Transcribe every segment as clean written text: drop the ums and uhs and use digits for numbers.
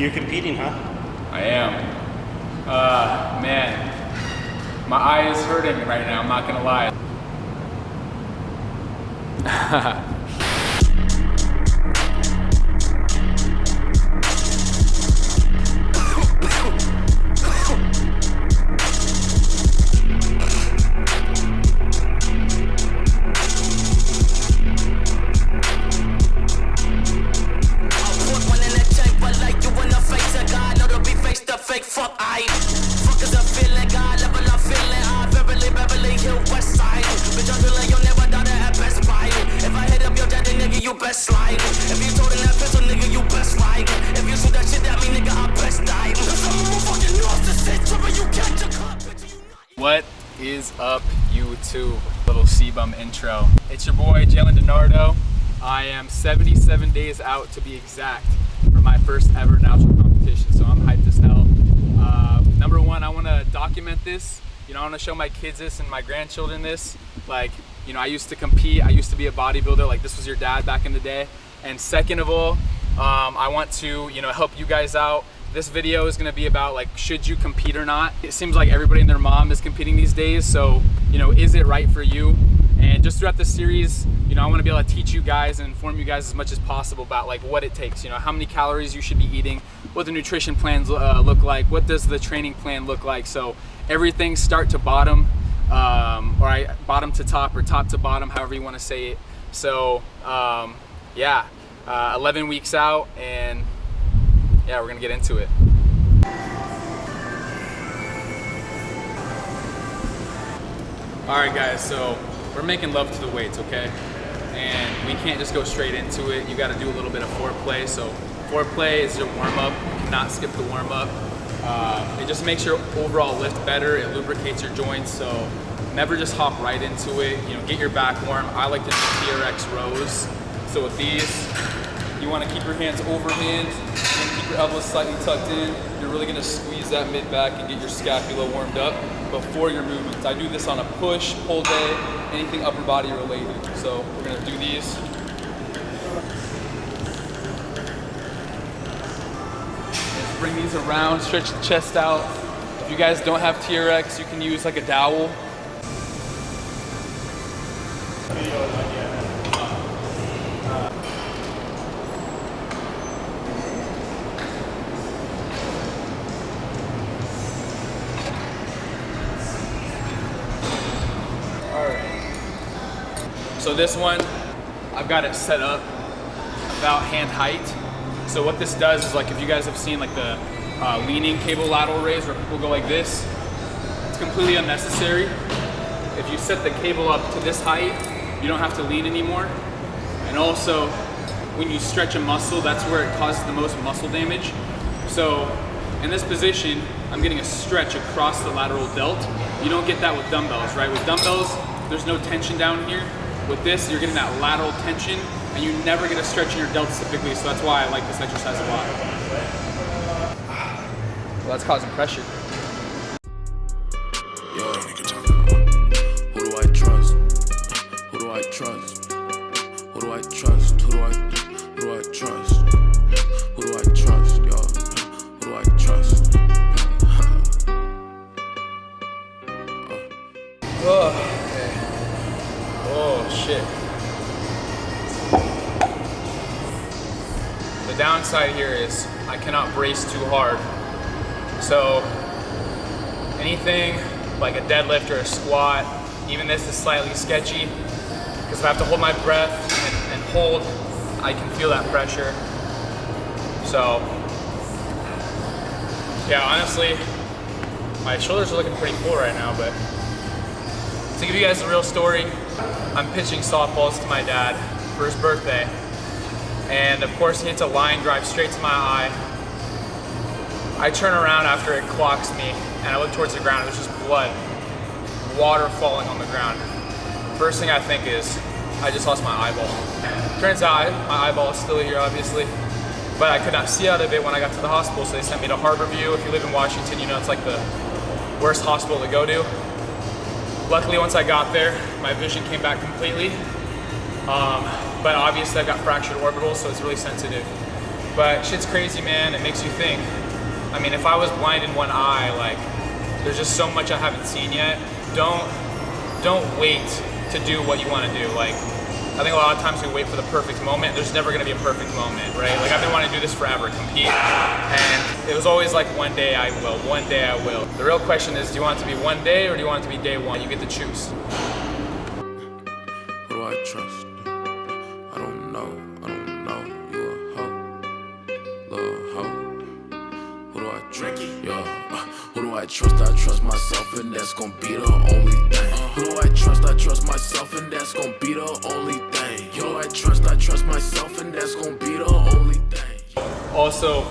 you're competing, huh? I am. Man, my eye is hurting right now, I'm not gonna lie. What is up, YouTube? Little C-bum intro. It's your boy, Jayrocklifts. I am 77 days out to be exact for my first ever natural competition, so I'm hyped as hell. Number one, I want to document this. You know, I want to show my kids this and my grandchildren this. Like, you know, I used to compete. I used to be a bodybuilder. Like, this was your dad back in the day. And second of all, I want to, you know, help you guys out. This video is going to be about, like, should you compete or not? It seems like everybody and their mom is competing these days, so, you know, is it right for you? And just throughout this series, you know, I want to be able to teach you guys and inform you guys as much as possible about, like, what it takes, you know, how many calories you should be eating, what the nutrition plans look like, what does the training plan look like. So everything start to bottom, bottom to top or top to bottom, however you want to say it. So yeah, 11 weeks out, and yeah, we're gonna get into it. All right, guys, so we're making love to the weights, okay? And we can't just go straight into it. You gotta do a little bit of foreplay. So foreplay is your warm-up. You cannot skip the warm-up. It just makes your overall lift better. It lubricates your joints, so never just hop right into it. You know, get your back warm. I like to do TRX rows. So with these, you wanna keep your hands overhand, and keep your elbows slightly tucked in. You're really gonna squeeze that mid-back and get your scapula warmed up before your movements. I do this on a push, pull day, anything upper body related. So we're gonna do these. Just bring these around, stretch the chest out. If you guys don't have TRX, you can use like a dowel. So this one, I've got it set up about hand height. So what this does is, like, if you guys have seen like the leaning cable lateral raise where people go like this, it's completely unnecessary. If you set the cable up to this height, you don't have to lean anymore. And also, when you stretch a muscle, that's where it causes the most muscle damage. So in this position, I'm getting a stretch across the lateral delt. You don't get that with dumbbells, right? With dumbbells, there's no tension down here. With this, you're getting that lateral tension, and you never get a stretch in your delts typically, so that's why I like this exercise a lot. Well, that's causing pressure. Yo, nigga talking about, who do I trust? Who do I trust? Who do I trust? Who do I trust? Who do I trust, yo? Who do I trust? Oh shit. The downside here is I cannot brace too hard. So anything like a deadlift or a squat, even this is slightly sketchy because if I have to hold my breath and hold, I can feel that pressure. So yeah, honestly, my shoulders are looking pretty full right now, but to give you guys a real story, I'm pitching softballs to my dad for his birthday. And of course he hits a line drive straight to my eye. I turn around after it clocks me and I look towards the ground. There's just blood, water falling on the ground. First thing I think is, I just lost my eyeball. Turns out my eyeball is still here, obviously, but I could not see out of it when I got to the hospital, so they sent me to Harborview. If you live in Washington, you know it's like the worst hospital to go to. Luckily, once I got there, my vision came back completely. But obviously I've got fractured orbitals, so it's really sensitive. But shit's crazy, man. It makes you think. I mean, if I was blind in one eye, like, there's just so much I haven't seen yet. Don't wait to do what you want to do. Like, I think a lot of times we wait for the perfect moment. There's never going to be a perfect moment, right? Like, I've been wanting to do this forever, compete. And it was always like, one day I will, one day I will. The real question is, do you want it to be one day or do you want it to be day one? You get to choose. Who do I trust? I don't know. You a hoe, little hoe. Who do I trust? Yo, who do I trust? I trust myself, and that's gonna be the only thing. Who do I trust? I trust myself, and that's gonna be the only thing. Who do I trust? I trust myself, and that's gonna be the only thing. Also,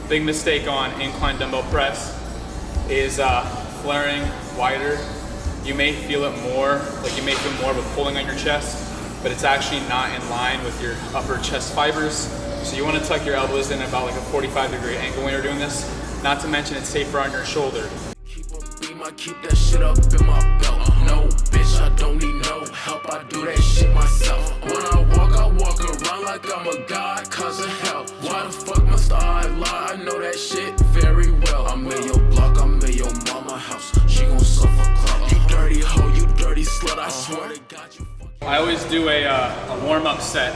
big mistake on incline dumbbell press is flaring wider. You may feel it more, like you may feel more of a pulling on your chest, but it's actually not in line with your upper chest fibers. So you want to tuck your elbows in about like a 45-degree angle when you're doing this. Not to mention it's safer on your shoulder. Keep a beam, I keep that shit up in my belt. No, bitch, I don't need no help. I do that shit myself. When I walk around like I'm a god, cause of hell. Why the fuck must I lie? I know that shit very well. I'm in your block, I'm in your mama house. She gon' suffer clout. You dirty hoe, you dirty slut. I swear to God, you fuck. I always do a warm-up set,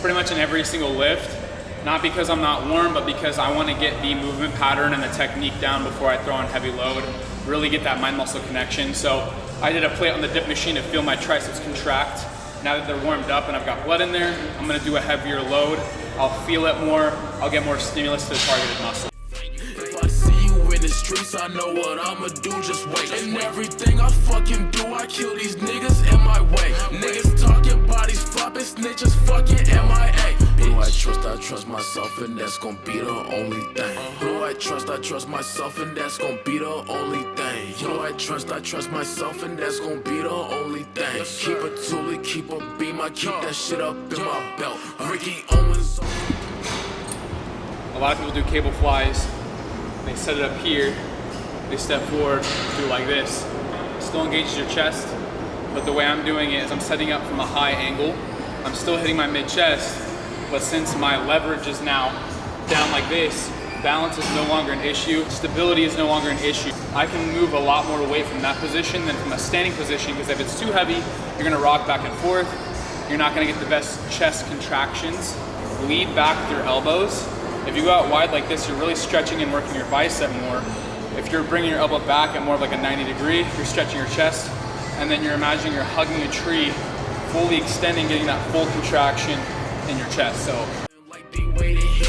pretty much in every single lift. Not because I'm not warm, but because I want to get the movement pattern and the technique down before I throw on heavy load, really get that mind-muscle connection. So I did a plate on the dip machine to feel my triceps contract. Now that they're warmed up and I've got blood in there, I'm going to do a heavier load. I'll feel it more, I'll get more stimulus to the targeted muscle. If I see you in the streets, I know what I'ma do, just wait. And everything I fucking do, I kill these niggas in my way. Niggas talking, bodies flopping, snitches fucking MIA. Who do I trust? I trust myself, and that's gon' be the only thing. Who do I trust? I trust myself, and that's gon' be the only thing. Who do I trust? I trust myself, and that's gon' be the only thing. Keep a toolie, keep a beam, I keep that shit up in my belt. Ricky Owens. A lot of people do cable flies. They set it up here, they step forward, do it like this. Still engages your chest, but the way I'm doing it is I'm setting up from a high angle. I'm still hitting my mid-chest, but since my leverage is now down like this, balance is no longer an issue, stability is no longer an issue. I can move a lot more weight from that position than from a standing position, because if it's too heavy, you're gonna rock back and forth. You're not gonna get the best chest contractions. Lead back with your elbows. If you go out wide like this, you're really stretching and working your bicep more. If you're bringing your elbow back at more of like a 90-degree, you're stretching your chest, and then you're imagining you're hugging a tree, fully extending, getting that full contraction in your chest. So.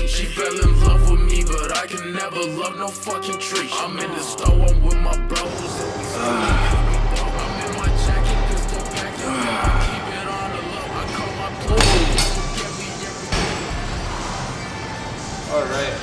She fell in love with me, but I can never love no fucking tree. I'm in the store, I'm with my bros. I'm in my jacket, pistol packing. I keep it on the low. I call my plug. All right.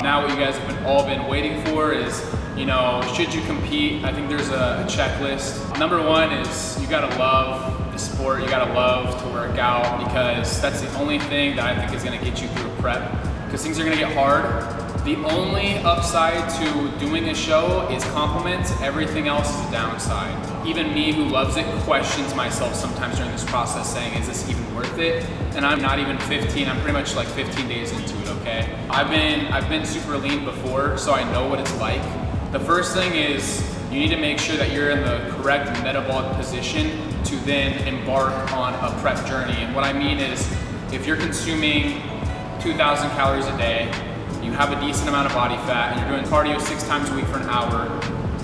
Now what you guys have all been waiting for is, you know, should you compete? I think there's a checklist. Number one is you gotta love the sport, you gotta love to work out, because that's the only thing that I think is gonna get you through a prep, because things are gonna get hard. The only upside to doing a show is compliments. Everything else is a downside. Even me, who loves it, questions myself sometimes during this process, saying, is this even worth it? And I'm not even 15, I'm pretty much like 15 days into it, okay? I've been super lean before, so I know what it's like. The first thing is you need to make sure that you're in the correct metabolic position to then embark on a prep journey. And what I mean is, if you're consuming 2,000 calories a day, you have a decent amount of body fat, and you're doing cardio 6 times a week for an hour,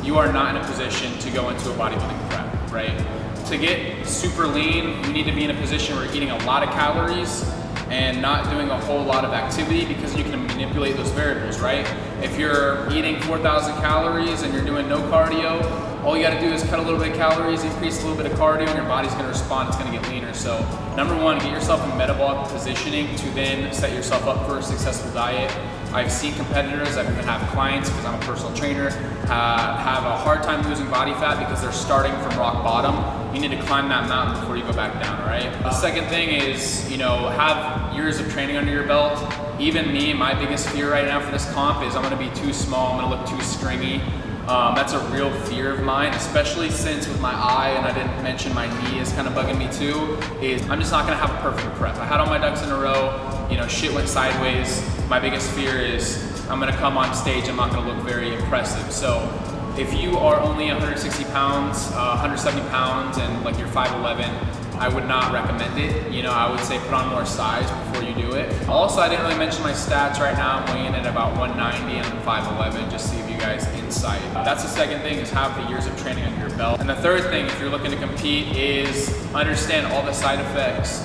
you are not in a position to go into a bodybuilding prep, right? To get super lean, you need to be in a position where you're eating a lot of calories and not doing a whole lot of activity, because you can manipulate those variables, right? If you're eating 4,000 calories and you're doing no cardio, all you gotta do is cut a little bit of calories, increase a little bit of cardio, and your body's gonna respond, it's gonna get leaner. So number one, get yourself in metabolic positioning to then set yourself up for a successful diet. I've seen competitors, I've even had clients, because I'm a personal trainer, have a hard time losing body fat because they're starting from rock bottom. You need to climb that mountain before you go back down, right? The second thing is, you know, have years of training under your belt. Even me, my biggest fear right now for this comp is I'm gonna be too small, I'm gonna look too stringy. That's a real fear of mine, especially since with my eye, and I didn't mention my knee is kind of bugging me too, is I'm just not gonna have a perfect prep. I had all my ducks in a row, you know, shit went sideways. My biggest fear is I'm gonna come on stage, I'm not gonna look very impressive. So if you are only 160 pounds, 170 pounds, and like you're 5'11", I would not recommend it. You know, I would say put on more size before you do it. Also, I didn't really mention my stats right now. I'm weighing in at about 190 and I'm 5'11", just to give you guys insight. That's the second thing, is have the years of training under your belt. And the third thing, if you're looking to compete, is understand all the side effects.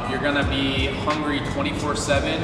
You're gonna be hungry 24/7.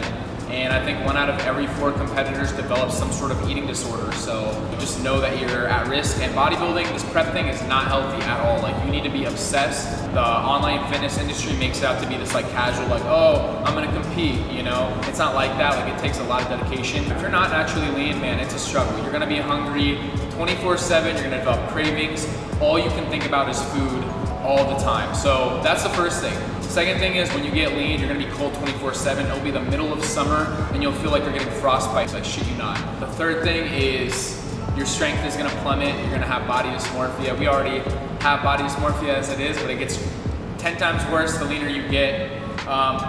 And I think 1 out of every 4 competitors develops some sort of eating disorder. So just know that you're at risk. And bodybuilding, this prep thing is not healthy at all. Like, you need to be obsessed. The online fitness industry makes it out to be this like casual, like, oh, I'm gonna compete, you know? It's not like that. Like, it takes a lot of dedication. If you're not naturally lean, man, it's a struggle. You're gonna be hungry 24/7. You're gonna develop cravings. All you can think about is food all the time. So that's the first thing. Second thing is, when you get lean, you're gonna be cold 24/7. It'll be the middle of summer and you'll feel like you're getting frostbite. I shit you not. The third thing is your strength is gonna plummet. You're gonna have body dysmorphia. We already have body dysmorphia as it is, but it gets 10 times worse the leaner you get.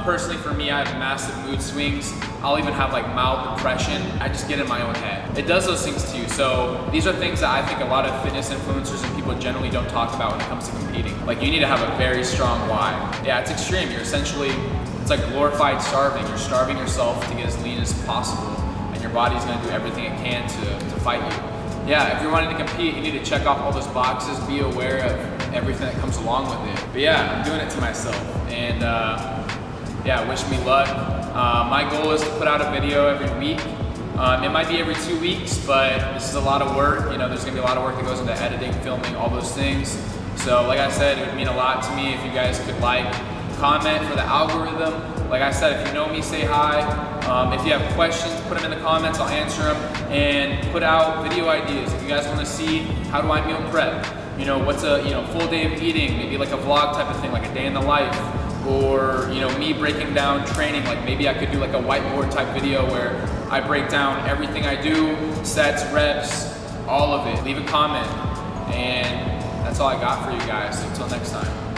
Personally, for me, I have massive mood swings. I'll even have like mild depression. I just get in my own head. It does those things to you. So these are things that I think a lot of fitness influencers and people generally don't talk about when it comes to competing. Like, you need to have a very strong why. Yeah, it's extreme. You're essentially, it's like glorified starving. You're starving yourself to get as lean as possible, and your body's gonna do everything it can to fight you. Yeah, if you're wanting to compete, you need to check off all those boxes, be aware of everything that comes along with it. But yeah, I'm doing it to myself, and yeah, wish me luck. My goal is to put out a video every week. It might be every 2 weeks, but this is a lot of work. You know, there's gonna be a lot of work that goes into editing, filming, all those things. So like I said, it would mean a lot to me if you guys could like, comment for the algorithm. Like I said, if you know me, say hi. If you have questions, put them in the comments, I'll answer them. And put out video ideas. If you guys wanna see, how do I meal prep? You know, what's a full day of eating? Maybe like a vlog type of thing, like a day in the life. Or, you know, me breaking down training. Like, maybe I could do like a whiteboard type video where I break down everything I do, sets, reps, all of it. Leave a comment. And that's all I got for you guys. Until next time.